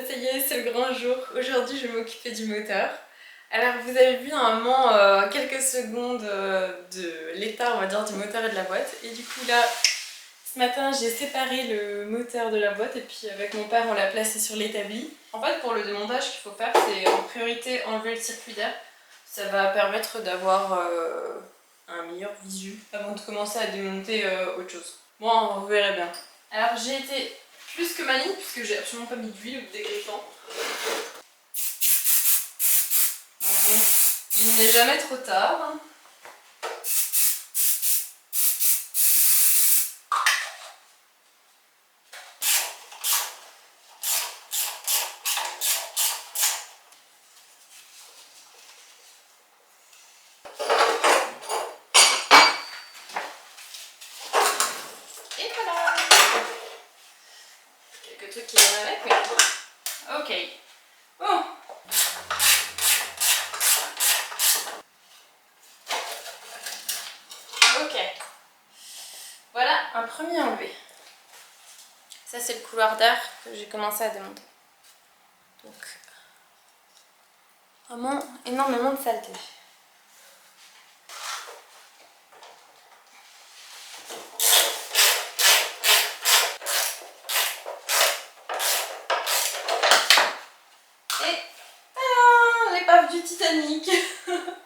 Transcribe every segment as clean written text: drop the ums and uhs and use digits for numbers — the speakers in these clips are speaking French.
Ça y est, c'est le grand jour. Aujourd'hui, je vais m'occuper du moteur. Alors, vous avez vu normalement quelques secondes de l'état, on va dire, du moteur et de la boîte. Et du coup, là, ce matin, j'ai séparé le moteur de la boîte et puis avec mon père, on l'a placé sur l'établi. En fait, pour le démontage, ce qu'il faut faire, c'est en priorité enlever le circuit d'air. Ça va permettre d'avoir un meilleur visu avant de commencer à démonter autre chose. Bon, vous verrez bien. Alors, j'ai été plus que maligne puisque j'ai absolument pas mis d'huile ou de dégrippant. Bon, il n'est jamais trop tard. Et voilà. Quelques trucs qui viennent avec, mais... Ok. Bon. Ok. Voilà un premier enlevé. Ça, c'est le couloir d'air que j'ai commencé à démonter. Donc, vraiment énormément de saleté. Et tadam, l'épave du Titanic.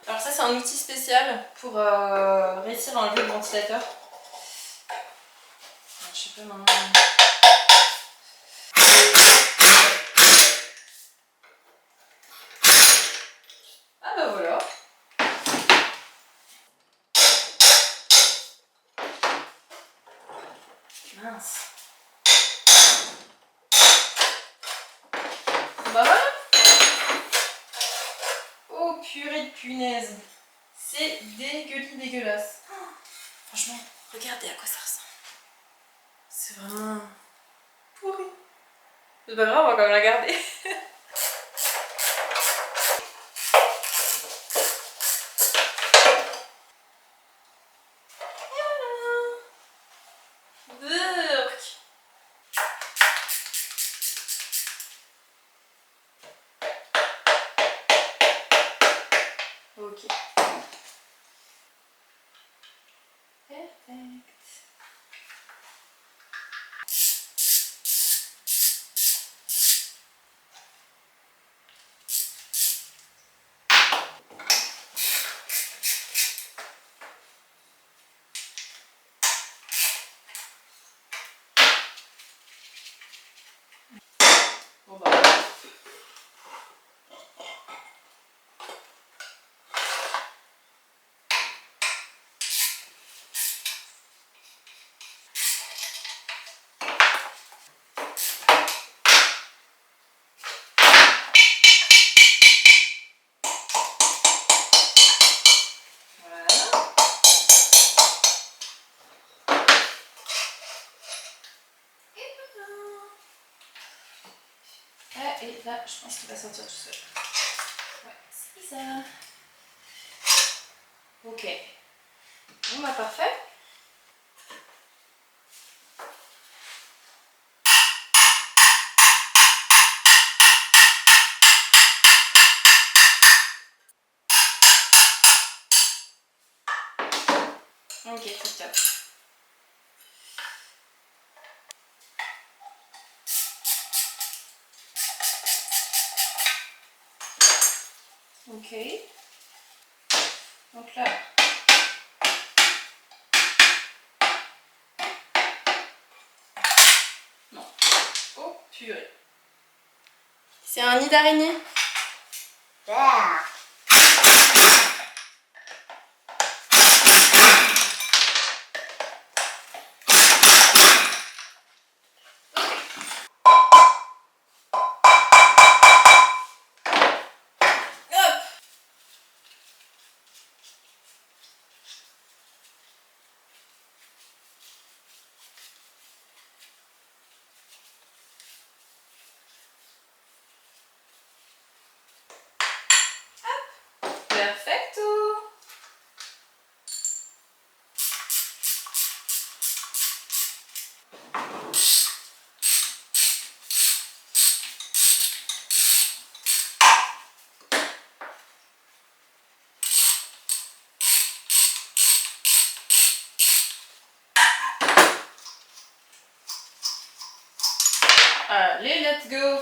Alors ça, c'est un outil spécial pour réussir à enlever le ventilateur. Je sais pas maintenant. Ah bah voilà. Mince. Bah voilà. Oh purée de punaise. C'est dégueulasse. Oh, franchement, regardez à quoi ça ressemble. C'est vraiment pourri. C'est pas grave, on va quand même la garder. Ok. Perfect. Bon bah. Et là, je pense qu'il va sortir tout seul. Ouais, c'est bizarre. Ok. Bon bah parfait. Ok, c'est top. Ok. Donc là... Non. Oh, purée. C'est un nid d'araignée. Ah. Perfecto. Allez, let's go.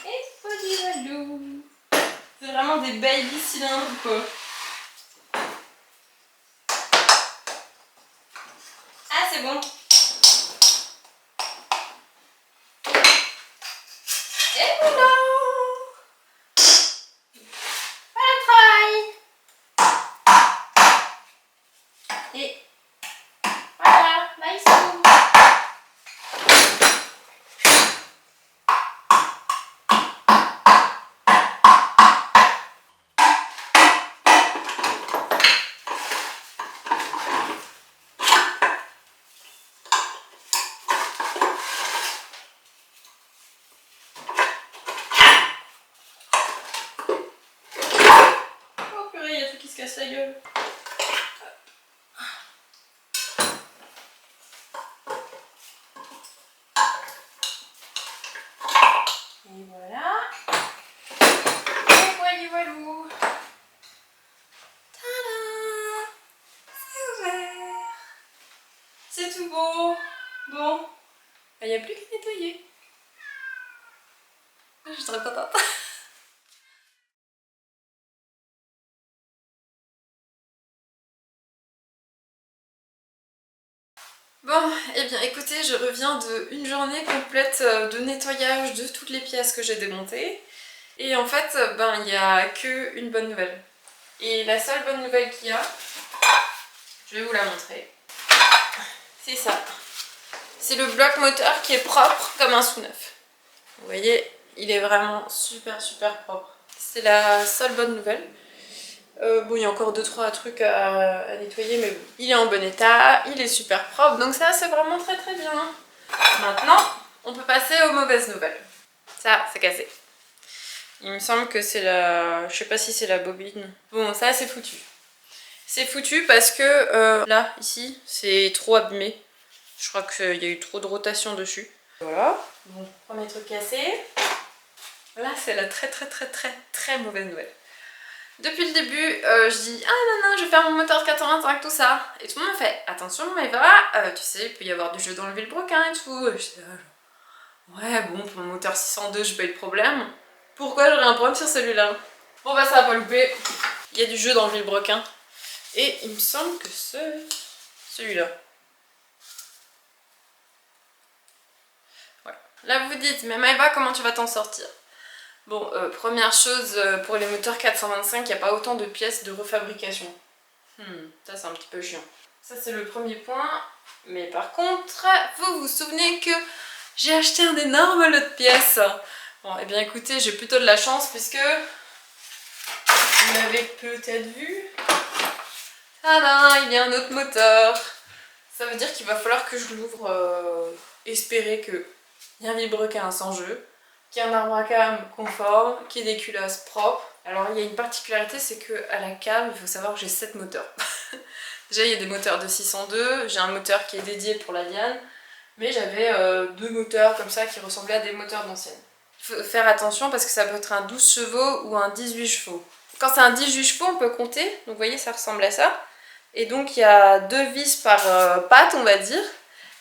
Et polyvalou. C'est vraiment des baby cylindres quoi. Ah c'est bon. Et voilà. Voilà le travail. Et voilà, nice. Oh purée, il y a tout qui se casse la gueule. Et voilà. Et voilà, voilou. Tada! C'est ouvert. C'est tout beau. Bon. Il n'y a plus qu'à nettoyer. Je suis trop contente. Bon, et bien écoutez, je reviens d'une journée complète de nettoyage de toutes les pièces que j'ai démontées. Et en fait, ben il n'y a qu'une bonne nouvelle. Et la seule bonne nouvelle qu'il y a, je vais vous la montrer. C'est ça. C'est le bloc moteur qui est propre comme un sous neuf. Vous voyez, il est vraiment super propre. C'est la seule bonne nouvelle. Bon, il y a encore 2-3 trucs à nettoyer, mais bon. Il est en bon état, il est super propre, donc ça c'est vraiment très bien. Maintenant, on peut passer aux mauvaises nouvelles. Ça, c'est cassé. Il me semble que c'est la... Je sais pas si c'est la bobine. Bon, ça c'est foutu. C'est foutu parce que là, ici, c'est trop abîmé. Je crois qu'il y a eu trop de rotation dessus. Voilà. Bon, premier truc cassé. Là, c'est la très mauvaise nouvelle. Depuis le début, je dis « Ah non, je vais faire mon moteur de 85, tout ça ». Et tout le monde me fait « Attention Maëva, tu sais, il peut y avoir du jeu dans le vilebrequin et tout ». Et j'étais là, ouais, bon, pour mon moteur 602, j'ai pas eu de problème. Pourquoi j'aurais un problème sur celui-là? Bon bah ça va pas louper. Il y a du jeu dans le vilebrequin. Et il me semble que c'est celui-là. Voilà. Là vous vous dites « Mais Maëva, comment tu vas t'en sortir ?» Bon, première chose, pour les moteurs 425, il n'y a pas autant de pièces de refabrication. Ça c'est un petit peu chiant. Ça c'est le premier point. Mais par contre, vous vous souvenez que j'ai acheté un énorme lot de pièces. Bon, et bien écoutez, j'ai plutôt de la chance puisque vous l'avez peut-être vu. Tada, il y a un autre moteur. Ça veut dire qu'il va falloir que je l'ouvre, espérer qu'il y a un vilebrequin sans jeu, qu'il y a un arbre à cam conforme, qu'il y ait des culasses propres. Alors il y a une particularité, c'est qu'à la cam, il faut savoir que j'ai 7 moteurs. Déjà il y a des moteurs de 602, j'ai un moteur qui est dédié pour la liane, mais j'avais 2 moteurs comme ça qui ressemblaient à des moteurs d'ancienne. Il faut faire attention parce que ça peut être un 12 chevaux ou un 18 chevaux. Quand c'est un 18 chevaux, on peut compter, donc vous voyez ça ressemble à ça. Et donc il y a 2 vis par patte, on va dire,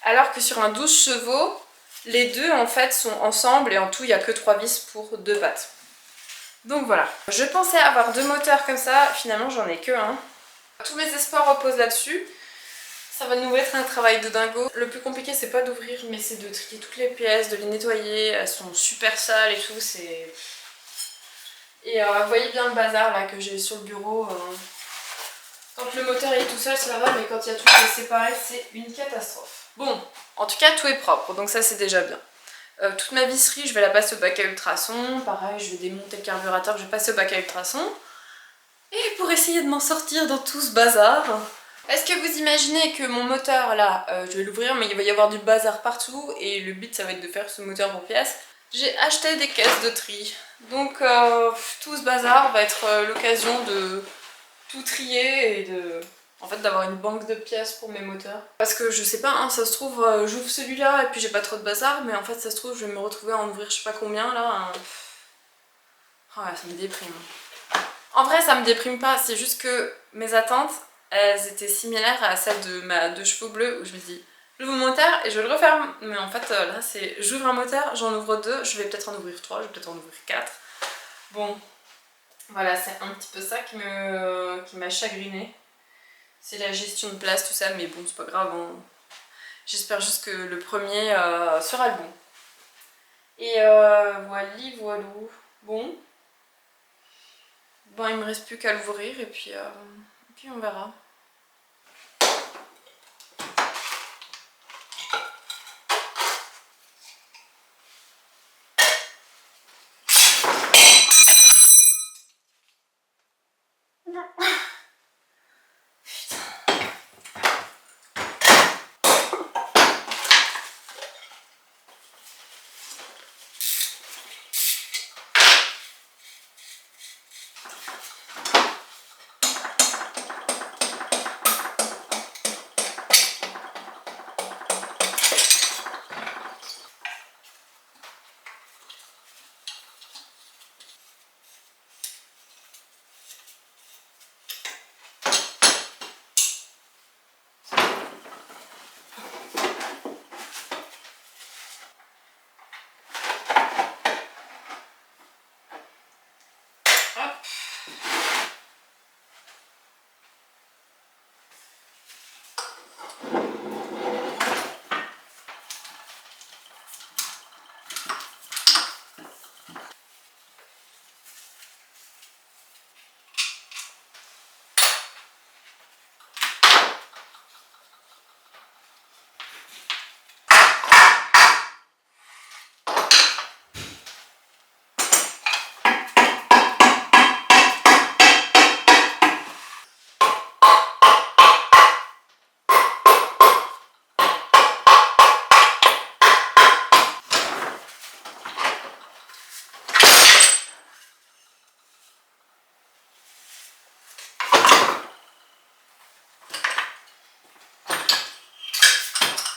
alors que sur un 12 chevaux, les deux en fait sont ensemble et en tout il n'y a que 3 vis pour 2 pattes. Donc voilà. Je pensais avoir 2 moteurs comme ça, finalement j'en ai que un. Tous mes espoirs reposent là-dessus. Ça va nous être un travail de dingo. Le plus compliqué c'est pas d'ouvrir mais c'est de trier toutes les pièces, de les nettoyer. Elles sont super sales et tout, c'est... Et vous voyez bien le bazar là que j'ai sur le bureau. Quand le moteur est tout seul ça va, mais quand il y a tout qui est séparé c'est une catastrophe. Bon, en tout cas tout est propre, donc ça c'est déjà bien. Toute ma visserie je vais la passer au bac à ultrasons. Pareil, je vais démonter le carburateur, je vais passer au bac à ultrasons. Et pour essayer de m'en sortir dans tout ce bazar... Est-ce que vous imaginez que mon moteur là, je vais l'ouvrir mais il va y avoir du bazar partout et le but ça va être de faire ce moteur pour pièces. J'ai acheté des caisses de tri, donc tout ce bazar va être l'occasion de tout trier et de en fait d'avoir une banque de pièces pour mes moteurs. Parce que je sais pas, hein, ça se trouve j'ouvre celui-là et puis j'ai pas trop de bazar, mais en fait ça se trouve je vais me retrouver à en ouvrir je sais pas combien là. Hein. Oh, ouais, ça me déprime. En vrai ça me déprime pas, c'est juste que mes attentes elles étaient similaires à celles de ma deux chevaux bleus où je me dis j'ouvre mon moteur et je le referme. Mais en fait là c'est j'ouvre un moteur, j'en ouvre deux, je vais peut-être en ouvrir trois, je vais peut-être en ouvrir quatre. Bon, voilà, c'est un petit peu ça qui m'a chagrinée. C'est la gestion de place, tout ça, mais bon, c'est pas grave. Hein. J'espère juste que le premier sera le bon. Et voilà. Bon. Bon, il me reste plus qu'à l'ouvrir et puis on verra.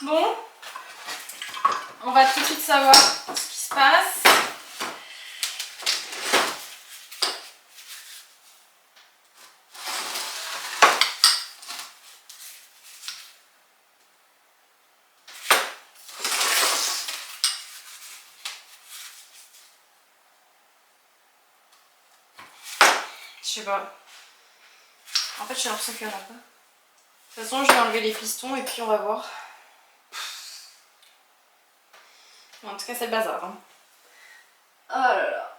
Bon, on va tout de suite savoir ce qui se passe. Je sais pas. En fait, j'ai l'impression qu'il y en a pas. De toute façon, je vais enlever les pistons et puis on va voir. En tout cas, c'est le bazar. Hein. Oh là là.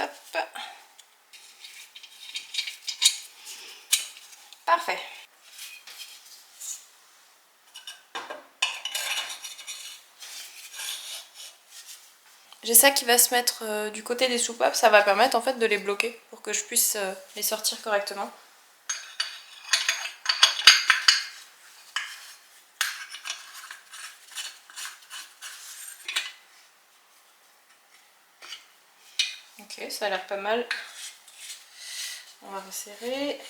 Hop. Parfait. J'ai ça qui va se mettre du côté des soupapes, ça va permettre en fait de les bloquer pour que je puisse les sortir correctement. Ok, ça a l'air pas mal. On va resserrer.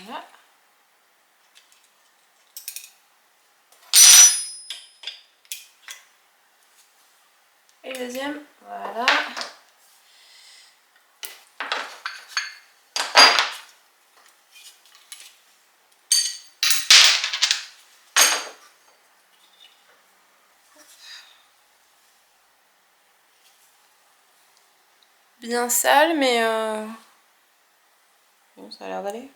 Voilà. Et le deuxième, voilà. Bien sale, mais bon, ça a l'air d'aller.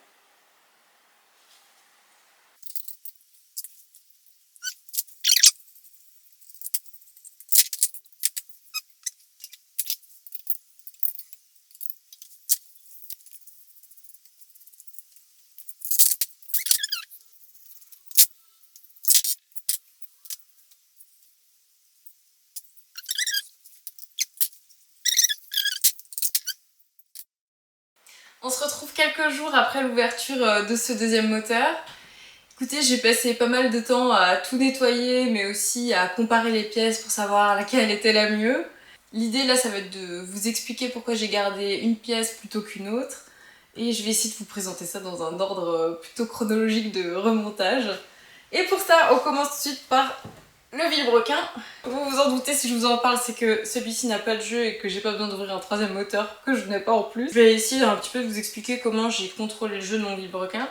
On se retrouve quelques jours après l'ouverture de ce deuxième moteur. Écoutez, j'ai passé pas mal de temps à tout nettoyer, mais aussi à comparer les pièces pour savoir laquelle était la mieux. L'idée là, ça va être de vous expliquer pourquoi j'ai gardé une pièce plutôt qu'une autre. Et je vais essayer de vous présenter ça dans un ordre plutôt chronologique de remontage. Et pour ça, on commence tout de suite par le vilebrequin. Vous vous en doutez si je vous en parle, c'est que celui-ci n'a pas de jeu et que j'ai pas besoin d'ouvrir un troisième moteur que je n'ai pas en plus. Je vais essayer un petit peu de vous expliquer comment j'ai contrôlé le jeu de mon vilebrequin.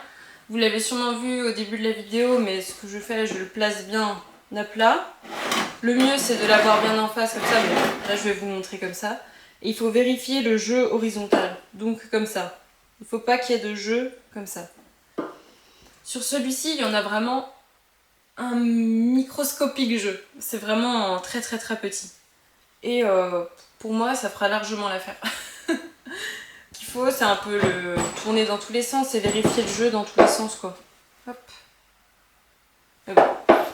Vous l'avez sûrement vu au début de la vidéo, mais ce que je fais, je le place bien à plat. Le mieux c'est de l'avoir bien en face comme ça, mais là je vais vous montrer comme ça. Et il faut vérifier le jeu horizontal, donc comme ça. Il ne faut pas qu'il y ait de jeu comme ça. Sur celui-ci, il y en a vraiment un microscopique jeu. C'est vraiment très très très petit. Et pour moi, ça fera largement l'affaire. Ce qu'il faut, c'est un peu le tourner dans tous les sens et vérifier le jeu dans tous les sens, quoi. Hop. Et bon.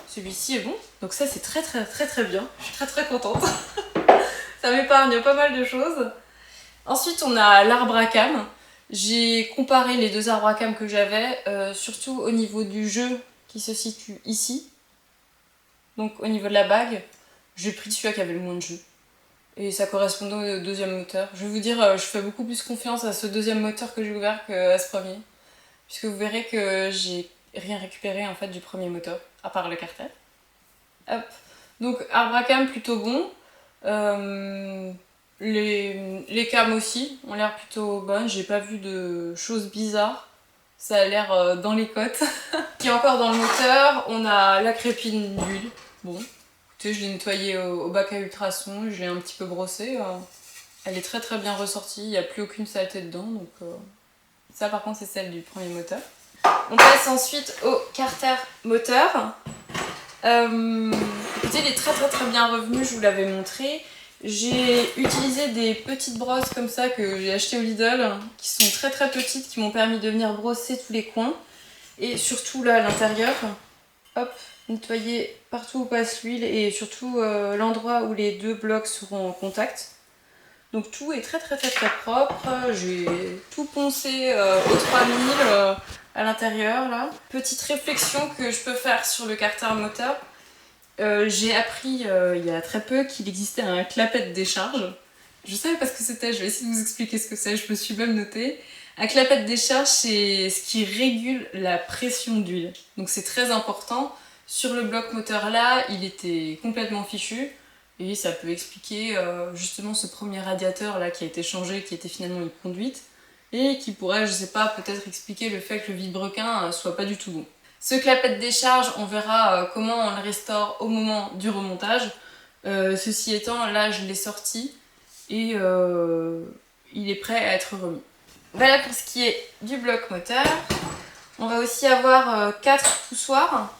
Celui-ci est bon. Donc ça, c'est très très très très bien. Je suis très très contente. Ça m'épargne pas mal de choses. Ensuite, on a l'arbre à cames. J'ai comparé les deux arbres à cames que j'avais, surtout au niveau du jeu qui se situe ici. Donc au niveau de la bague, j'ai pris celui qui avait le moins de jeu. Et ça correspondait au deuxième moteur. Je vais vous dire, je fais beaucoup plus confiance à ce deuxième moteur que j'ai ouvert qu'à ce premier. Puisque vous verrez que j'ai rien récupéré en fait du premier moteur, à part le carter. Hop. Donc arbre à cam plutôt bon. Les cams aussi ont l'air plutôt bonnes. J'ai pas vu de choses bizarres. Ça a l'air dans les côtes. Qui est encore dans le moteur, on a la crépine d'huile. Bon, écoutez, je l'ai nettoyée au bac à ultrasons, je l'ai un petit peu brossée. Elle est très très bien ressortie, il n'y a plus aucune saleté dedans. Donc ça par contre c'est celle du premier moteur. On passe ensuite au carter moteur. Écoutez, il est très très très bien revenu, je vous l'avais montré. J'ai utilisé des petites brosses comme ça que j'ai achetées au Lidl, qui sont très très petites, qui m'ont permis de venir brosser tous les coins. Et surtout là à l'intérieur, hop, nettoyer partout où passe l'huile et surtout l'endroit où les deux blocs seront en contact. Donc tout est très très très très propre. J'ai tout poncé au 3000 à l'intérieur là. Petite réflexion que je peux faire sur le carter moteur. J'ai appris il y a très peu qu'il existait un clapet de décharge. Je savais pas ce que c'était, je vais essayer de vous expliquer ce que c'est, je me suis même noté. Un clapet de décharge, c'est ce qui régule la pression d'huile. Donc c'est très important. Sur le bloc moteur là, il était complètement fichu. Et ça peut expliquer justement ce premier radiateur là qui a été changé, qui était finalement une conduite. Et qui pourrait, je sais pas, peut-être expliquer le fait que le vilebrequin soit pas du tout bon. Ce clapet de décharge, on verra comment on le restaure au moment du remontage. Ceci étant, là je l'ai sorti et il est prêt à être remis. Voilà pour ce qui est du bloc moteur. On va aussi avoir 4 poussoirs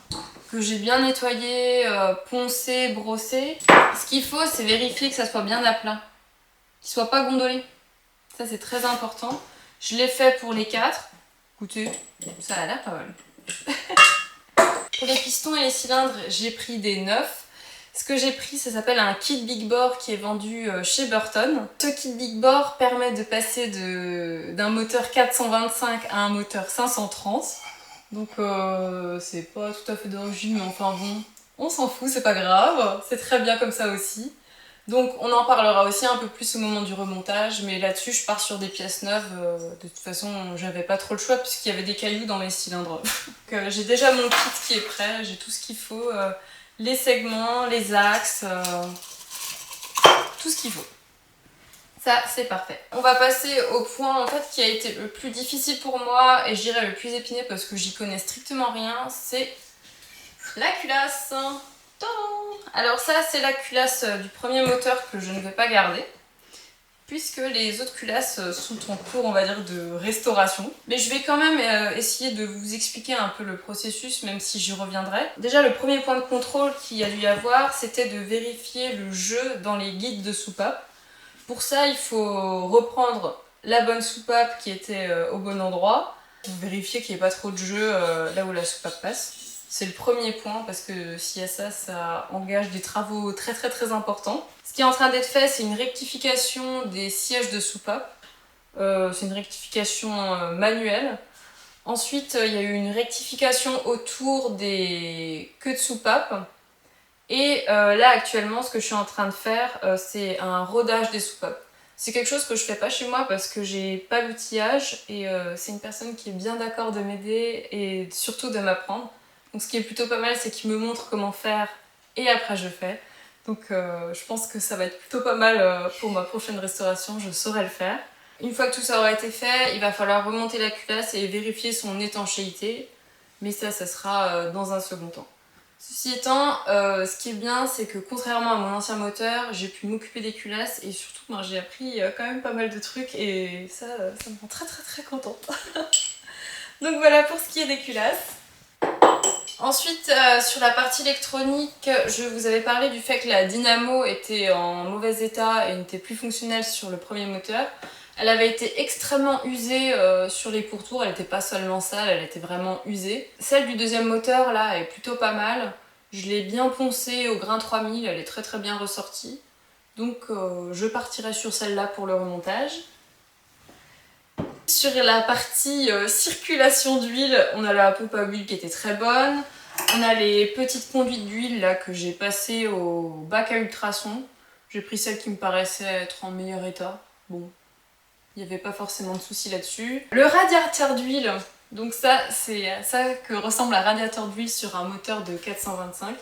que j'ai bien nettoyés, poncés, brossés. Ce qu'il faut, c'est vérifier que ça soit bien à plat, qu'il soit pas gondolé. Ça c'est très important. Je l'ai fait pour les 4. Écoutez, ça a l'air pas mal. Pour les pistons et les cylindres, j'ai pris des neufs. Ce que j'ai pris, ça s'appelle un kit Big Bore qui est vendu chez Burton. Ce kit Big Bore permet de passer d'un moteur 425 à un moteur 530. Donc c'est pas tout à fait d'origine, mais enfin bon, on s'en fout, c'est pas grave. C'est très bien comme ça aussi. Donc on en parlera aussi un peu plus au moment du remontage, mais là-dessus je pars sur des pièces neuves. De toute façon j'avais pas trop le choix puisqu'il y avait des cailloux dans mes cylindres. Donc j'ai déjà mon kit qui est prêt, j'ai tout ce qu'il faut, les segments, les axes, tout ce qu'il faut. Ça c'est parfait. On va passer au point en fait qui a été le plus difficile pour moi et je dirais le plus épineux parce que j'y connais strictement rien, c'est la culasse. Alors ça c'est la culasse du premier moteur que je ne vais pas garder puisque les autres culasses sont en cours on va dire de restauration. Mais je vais quand même essayer de vous expliquer un peu le processus même si j'y reviendrai. Déjà le premier point de contrôle qu'il y a dû y avoir c'était de vérifier le jeu dans les guides de soupape. Pour ça il faut reprendre la bonne soupape qui était au bon endroit pour vérifier qu'il n'y ait pas trop de jeu là où la soupape passe. C'est le premier point parce que s'il y a ça, ça engage des travaux très très très importants. Ce qui est en train d'être fait, c'est une rectification des sièges de soupape. C'est une rectification manuelle. Ensuite, il y a eu une rectification autour des queues de soupape. Et là, actuellement, ce que je suis en train de faire, c'est un rodage des soupapes. C'est quelque chose que je fais pas chez moi parce que j'ai pas l'outillage et c'est une personne qui est bien d'accord de m'aider et surtout de m'apprendre. Donc ce qui est plutôt pas mal, c'est qu'il me montre comment faire et après je fais. Donc je pense que ça va être plutôt pas mal pour ma prochaine restauration, je saurai le faire. Une fois que tout ça aura été fait, il va falloir remonter la culasse et vérifier son étanchéité. Mais ça sera dans un second temps. Ceci étant, ce qui est bien, c'est que contrairement à mon ancien moteur, j'ai pu m'occuper des culasses et surtout j'ai appris quand même pas mal de trucs et ça me rend très contente. Donc voilà pour ce qui est des culasses. Ensuite, sur la partie électronique, je vous avais parlé du fait que la dynamo était en mauvais état et n'était plus fonctionnelle sur le premier moteur. Elle avait été extrêmement usée sur les pourtours, elle n'était pas seulement sale, elle était vraiment usée. Celle du deuxième moteur là est plutôt pas mal. Je l'ai bien poncée au grain 3000, elle est très bien ressortie. Donc je partirai sur celle-là pour le remontage. Sur la partie circulation d'huile, on a la pompe à huile qui était très bonne. On a les petites conduites d'huile là que j'ai passées au bac à ultrasons. J'ai pris celle qui me paraissait être en meilleur état. Bon. Il n'y avait pas forcément de soucis là-dessus. Le radiateur d'huile, donc ça, c'est ça que ressemble un radiateur d'huile sur un moteur de 425.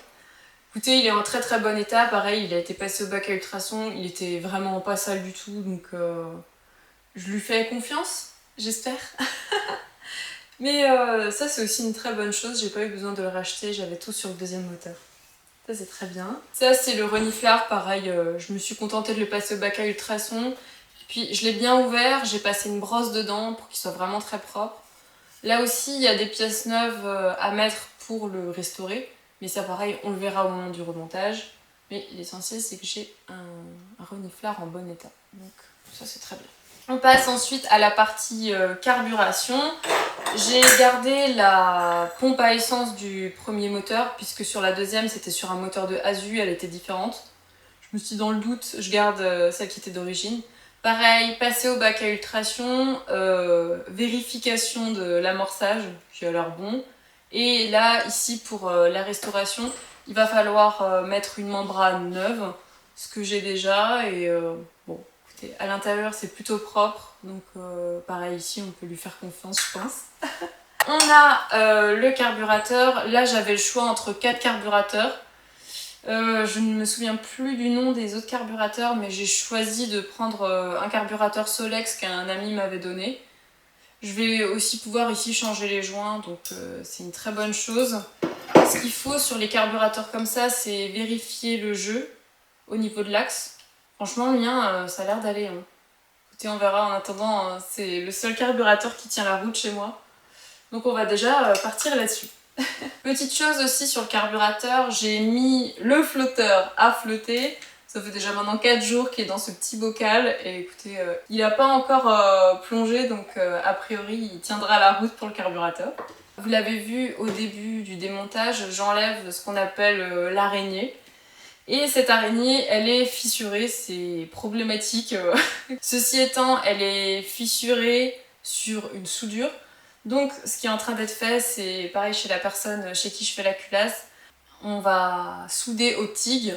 Écoutez, il est en très bon état. Pareil, il a été passé au bac à ultrasons. Il était vraiment pas sale du tout, donc je lui fais confiance, j'espère. Mais ça, c'est aussi une très bonne chose. J'ai pas eu besoin de le racheter, j'avais tout sur le deuxième moteur. Ça, c'est très bien. Ça, c'est le reniflard. Pareil, je me suis contentée de le passer au bac à ultrasons. Puis je l'ai bien ouvert, j'ai passé une brosse dedans pour qu'il soit vraiment très propre. Là aussi, il y a des pièces neuves à mettre pour le restaurer. Mais ça, pareil, on le verra au moment du remontage. Mais l'essentiel, c'est que j'ai un reniflard en bon état. Donc ça, c'est très bien. On passe ensuite à la partie carburation. J'ai gardé la pompe à essence du premier moteur, puisque sur la deuxième, c'était sur un moteur de ASU, elle était différente. Je me suis dit, dans le doute, je garde celle qui était d'origine. Pareil, passer au bac à ultrasons, vérification de l'amorçage, qui a l'air bon. Et là, ici, pour la restauration, il va falloir mettre une membrane neuve, ce que j'ai déjà. Et bon, écoutez, à l'intérieur, c'est plutôt propre. Donc pareil, ici, on peut lui faire confiance, je pense. On a le carburateur. Là, j'avais le choix entre 4 carburateurs. Je ne me souviens plus du nom des autres carburateurs, mais j'ai choisi de prendre un carburateur Solex qu'un ami m'avait donné. Je vais aussi pouvoir ici changer les joints, donc c'est une très bonne chose. Ce qu'il faut sur les carburateurs comme ça, c'est vérifier le jeu au niveau de l'axe. Franchement, le mien, ça a l'air d'aller. Hein. Écoutez, on verra. En attendant, c'est le seul carburateur qui tient la route chez moi. Donc on va déjà partir là-dessus. Petite chose aussi sur le carburateur, j'ai mis le flotteur à flotter. Ça fait déjà maintenant 4 jours qu'il est dans ce petit bocal et écoutez, il n'a pas encore plongé donc a priori il tiendra la route pour le carburateur. Vous l'avez vu au début du démontage, j'enlève ce qu'on appelle l'araignée. Et cette araignée, elle est fissurée, c'est problématique. Ceci étant, elle est fissurée sur une soudure. Donc ce qui est en train d'être fait, c'est pareil chez la personne chez qui je fais la culasse. On va souder au TIG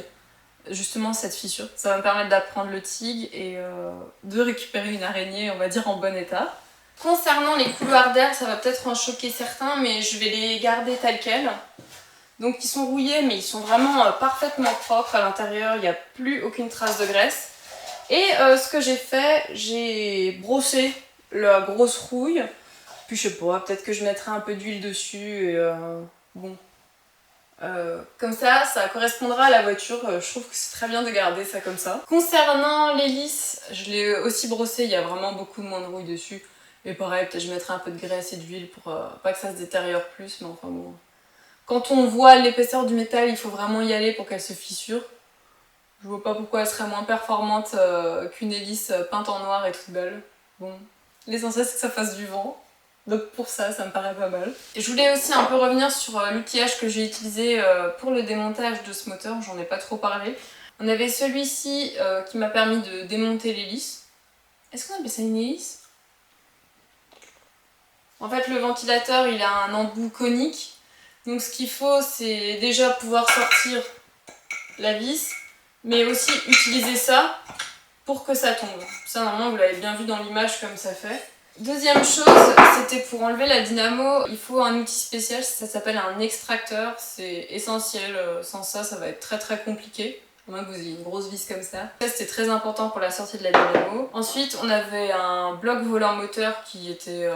justement cette fissure. Ça va me permettre d'apprendre le TIG et de récupérer une araignée, on va dire, en bon état. Concernant les couloirs d'air, ça va peut-être en choquer certains, mais je vais les garder tels quels. Donc ils sont rouillés, mais ils sont vraiment parfaitement propres à l'intérieur, il n'y a plus aucune trace de graisse. Et ce que j'ai fait, j'ai brossé la grosse rouille. Puis je sais pas, peut-être que je mettrai un peu d'huile dessus et bon. Comme ça correspondra à la voiture. Je trouve que c'est très bien de garder ça comme ça. Concernant l'hélice, je l'ai aussi brossé, il y a vraiment beaucoup moins de rouille dessus. Et pareil, peut-être je mettrai un peu de graisse et d'huile pour pas que ça se détériore plus, mais enfin bon. Quand on voit l'épaisseur du métal, il faut vraiment y aller pour qu'elle se fissure. Je vois pas pourquoi elle serait moins performante qu'une hélice peinte en noir et toute belle. Bon, l'essentiel c'est que ça fasse du vent. Donc pour ça, ça me paraît pas mal. Et je voulais aussi un peu revenir sur l'outillage que j'ai utilisé pour le démontage de ce moteur, j'en ai pas trop parlé. On avait celui-ci qui m'a permis de démonter l'hélice. Est-ce qu'on appelle ça une hélice? En fait, le ventilateur, il a un embout conique. Donc ce qu'il faut, c'est déjà pouvoir sortir la vis, mais aussi utiliser ça pour que ça tombe. Ça, normalement, vous l'avez bien vu dans l'image comme ça fait. Deuxième chose, c'était pour enlever la dynamo, il faut un outil spécial, ça s'appelle un extracteur. C'est essentiel, sans ça, ça va être très très compliqué. À moins que vous ayez une grosse vis comme ça. Ça, c'était très important pour la sortie de la dynamo. Ensuite, on avait un bloc volant moteur qui était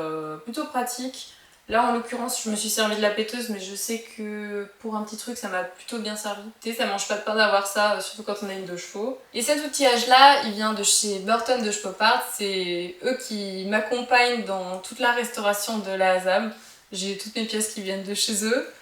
plutôt pratique. Là, en l'occurrence, je me suis servi de la péteuse, mais je sais que pour un petit truc, ça m'a plutôt bien servi. Tu sais, ça mange pas de pain d'avoir ça, surtout quand on a une 2 chevaux. Et cet outillage-là, il vient de chez Burton de Spopart. C'est eux qui m'accompagnent dans toute la restauration de la ZAB. J'ai toutes mes pièces qui viennent de chez eux.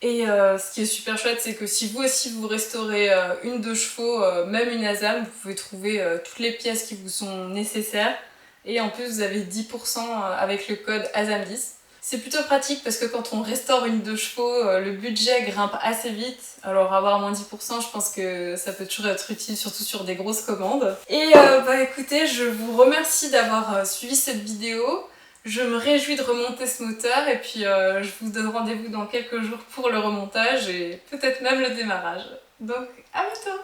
Et ce qui est super chouette, c'est que si vous aussi vous restaurez une 2 chevaux, même une ASAM, vous pouvez trouver toutes les pièces qui vous sont nécessaires. Et en plus, vous avez 10% avec le code ASAM10. C'est plutôt pratique parce que quand on restaure une 2 chevaux, le budget grimpe assez vite. Alors avoir moins 10%, je pense que ça peut toujours être utile, surtout sur des grosses commandes. Et bah écoutez, je vous remercie d'avoir suivi cette vidéo. Je me réjouis de remonter ce moteur et puis je vous donne rendez-vous dans quelques jours pour le remontage et peut-être même le démarrage. Donc à bientôt!